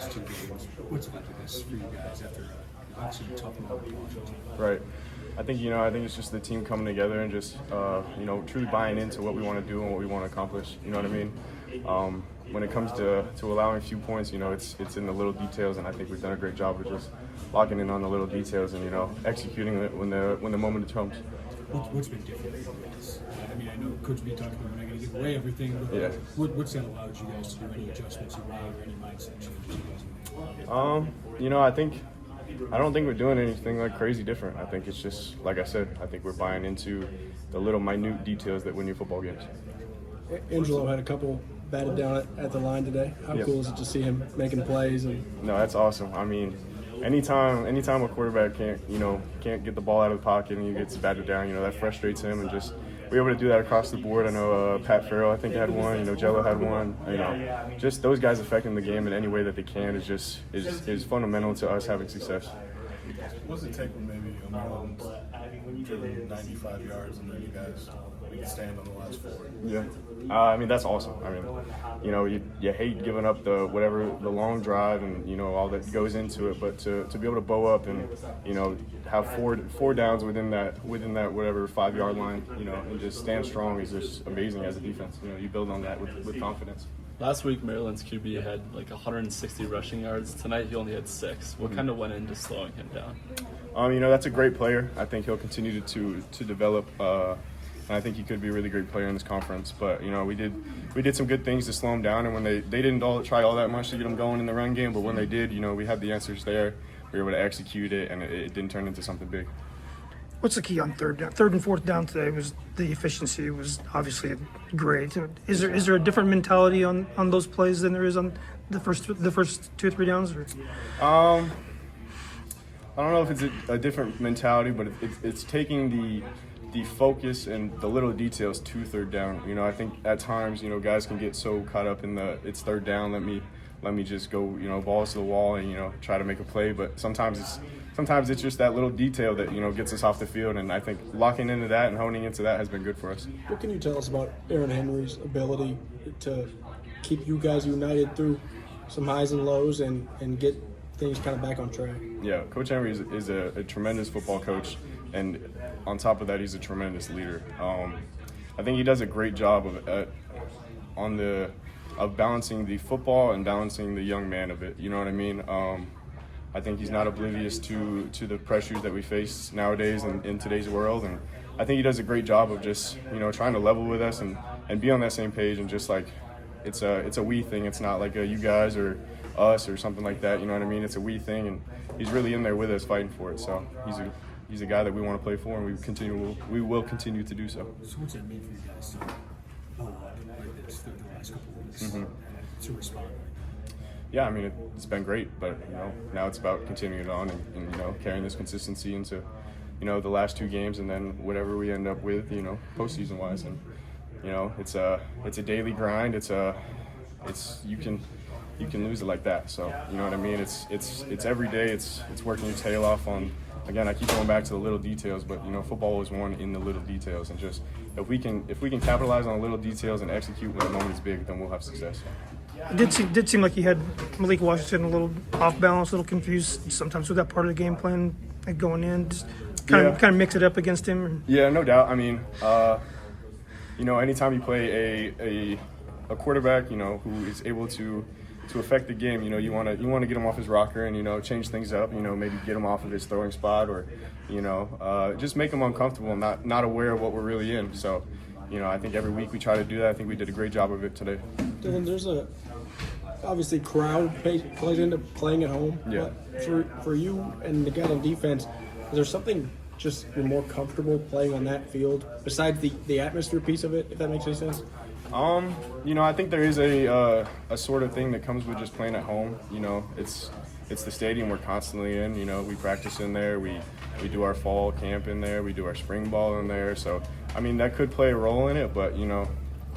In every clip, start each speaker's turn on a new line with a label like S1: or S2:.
S1: last 2 games. What's it like this for you guys after obviously a tough moment in Washington?
S2: Right. I think it's just the team coming together and just truly buying into what we want to do and what we want to accomplish. You know what I mean? When it comes to allowing a few points, it's in the little details, and I think we've done a great job of just locking in on the little details and executing it when the moment comes.
S1: What's been different for you guys? I mean, I know Coach B talked about we're not going to give away everything, but
S2: yeah.
S1: What's that allowed you guys to do? Any adjustments you made or any mindset changes you guys made?
S2: I don't think we're doing anything like crazy different. I think it's just, like I said, I think we're buying into the little minute details that win you football games.
S3: Angelo had a couple batted down at the line today. How cool is it to see him making plays?
S2: No, that's awesome. I mean, anytime a quarterback can't get the ball out of the pocket and he gets batted down, that frustrates him, and just we're able to do that across the board. I know Pat Farrell, I think, had one. Jello had one. Just those guys affecting the game in any way that they can is fundamental to us having success.
S4: What does it take when maybe Maryland's driven 95 yards and then you guys stand on the last 4?
S2: Yeah, that's awesome. I mean, you hate giving up the long drive and all that goes into it, but to be able to bow up and have four downs within that whatever 5-yard line, and just stand strong is just amazing as a defense. You build on that with confidence.
S5: Last week, Maryland's QB had like 160 rushing yards. Tonight, he only had 6. What kind of went into slowing him down?
S2: That's a great player. I think he'll continue to develop. And I think he could be a really great player in this conference. But we did some good things to slow him down. And when they didn't try all that much to get him going in the run game, but when they did, we had the answers there. We were able to execute it, and it didn't turn into something big.
S6: What's the key on third and fourth down today? Was the efficiency was obviously great. Is there a different mentality on those plays than there is on the first 2 or 3 downs? Or?
S2: I don't know if it's a different mentality, but it's taking the focus and the little details to third down. I think at times guys can get so caught up in it's third down. Let me just go balls to the wall and try to make a play. But sometimes it's just that little detail that gets us off the field, and I think locking into that and honing into that has been good for us.
S3: What can you tell us about Aaron Henry's ability to keep you guys united through some highs and lows and get things kind of back on track?
S2: Yeah, Coach Henry is a tremendous football coach, and on top of that, he's a tremendous leader. I think he does a great job of balancing the football and balancing the young man of it. You know what I mean? I think he's not oblivious to the pressures that we face nowadays in today's world, and I think he does a great job of just trying to level with us and be on that same page, and just like it's a we thing. It's not like a you guys or us or something like that. You know what I mean? It's a we thing, and he's really in there with us fighting for it. So he's a guy that we want to play for, and we will continue to do so.
S1: So what's that mean for you guys to blow up like this through the last couple of weeks to respond?
S2: Yeah, I mean, it's been great, but now it's about continuing it on and carrying this consistency into the last 2 games, and then whatever we end up with postseason wise. And it's a daily grind. You can lose it like that. So you know what I mean. It's every day. It's working your tail off on. Again, I keep going back to the little details, but football is won in the little details, and just if we can capitalize on the little details and execute when the moment's big, then we'll have success.
S6: It did seem like he had Malik Washington a little off balance, a little confused sometimes with that part of the game plan going in. Just kind of mix it up against him.
S2: Yeah, no doubt. I mean, anytime you play a quarterback, who is able to affect the game, you want to get him off his rocker and change things up. Maybe get him off of his throwing spot, or just make him uncomfortable and not aware of what we're really in. So, I think every week we try to do that. I think we did a great job of it today.
S3: Dylan, there's obviously crowd plays into playing at home.
S2: Yeah.
S3: But for you and the guy on defense, is there something just you're more comfortable playing on that field besides the atmosphere piece of it, if that makes any sense?
S2: I think there is a sort of thing that comes with just playing at home. It's the stadium we're constantly in. We practice in there. We do our fall camp in there. We do our spring ball in there. So, I mean, that could play a role in it. But,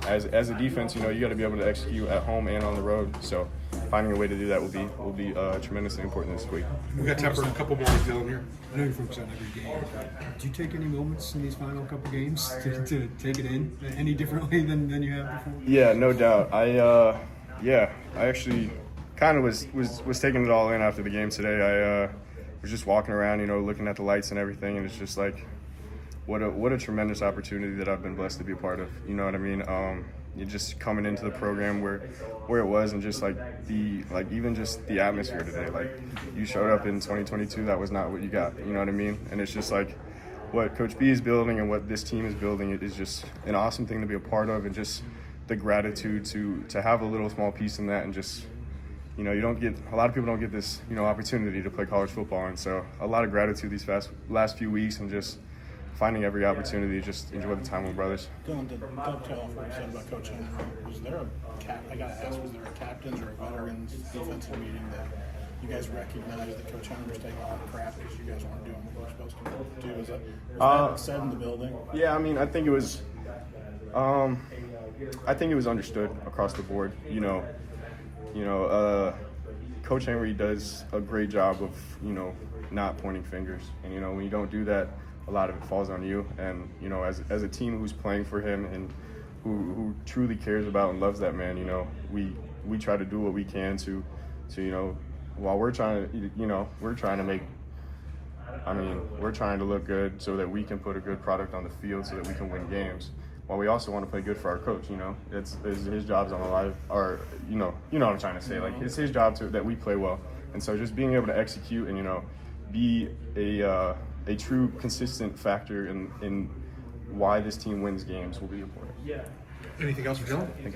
S2: as a defense, you got to be able to execute at home and on the road. So, finding a way to do that will be tremendously important this week.
S1: We got time for a couple more, Dylan, here. I know you're focused on every game. Do you take any moments in these final couple games to take it in any differently than you have before?
S2: Yeah, no doubt. I actually kind of was taking it all in after the game today. I was just walking around, you know, looking at the lights and everything, and it's just like, what a tremendous opportunity that I've been blessed to be a part of. You know what I mean? You just coming into the program where it was, and just even just the atmosphere today. Like, you showed up in 2022, that was not what you got. You know what I mean? And it's just like, what Coach B is building and what this team is building, it is just an awesome thing to be a part of, and just the gratitude to have a little small piece in that. And just, you know, a lot of people don't get this, you know, opportunity to play college football, and so a lot of gratitude these last few weeks, and just finding every opportunity to just enjoy the time with brothers.
S4: Dylan, to dovetail off what you said about Coach Henry, was there a captain's or a veterans defensive meeting that you guys recognized that Coach Henry was taking a lot of crap because you guys weren't doing what you were supposed to do? Was that said in the building?
S2: Yeah, I mean, I think it was understood across the board. You know, Coach Henry does a great job of, you know, not pointing fingers, and, you know, when you don't do that, a lot of it falls on you. And, you know, as a team who's playing for him and who truly cares about and loves that man, you know, we try to do what we can to you know, while we're trying to look good so that we can put a good product on the field so that we can win games. While we also want to play good for our coach, you know, it's his job's on the line, or you know what I'm trying to say. Like, it's his job that we play well, and so just being able to execute and, you know, be a true consistent factor in why this team wins games will be important.
S1: Anything else for Dylan?